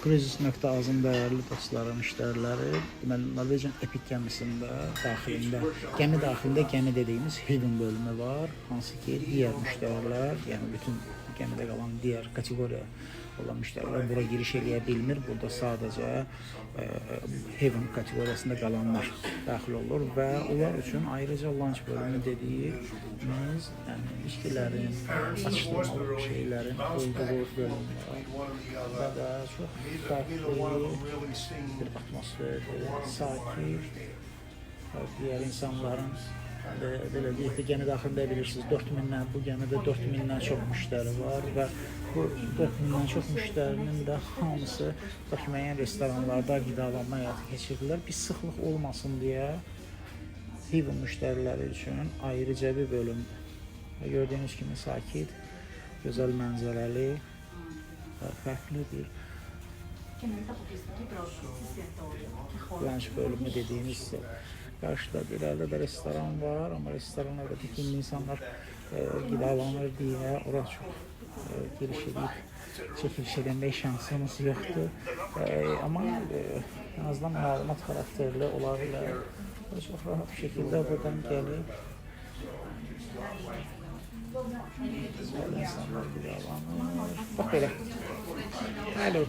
Cruises.az-ın dəyərli dostları, müştəriləri, deməli Norwegian Epic gəmisində daxilində, gəmi daxilində gəmi dediyimiz Haven bölümü var, hansı ki digər müştərilər, yəni bütün gəmidə qalan digər kateqoriya olan müştərilər bura giriş eləyə bilmir. Burada sadəcə Haven kateqoriyasında qalanlar daxil olur və onlar üçün ayrıca lunch bölümü dediyimiz, yəni içkilərin, atışdırmalı şeylərin olduğu bölüm var və çox fərqli bir atmosfer, sakit, digər insanların belə deyək də gəmi daxilində bilirsiniz 4000-dən, bu gəmidə 4000-dən çox müştəri var və bu 4000-dən çox müştərinin də hamısı müəyyən restoranlarda qidalanma həyata keçirirlər. Bir sıxlıq olmasın deyə Haven müştəriləri üçün ayrıca bir bölüm. Gördüyünüz kimi sakit, gözəl mənzərəli və fərqli bir lunch bölümü dediyimiz ise karşıda bir yerde de restoran var ama restorana da bütün insanlar qidalanır diye orada çok giriş edip çekiliş edilme şansımız yoktu. Ama en azından malumat karakterli olabilir. Çok rahat bir şekilde buradan gelip insanlar qidalanır. Bak böyle. Alo.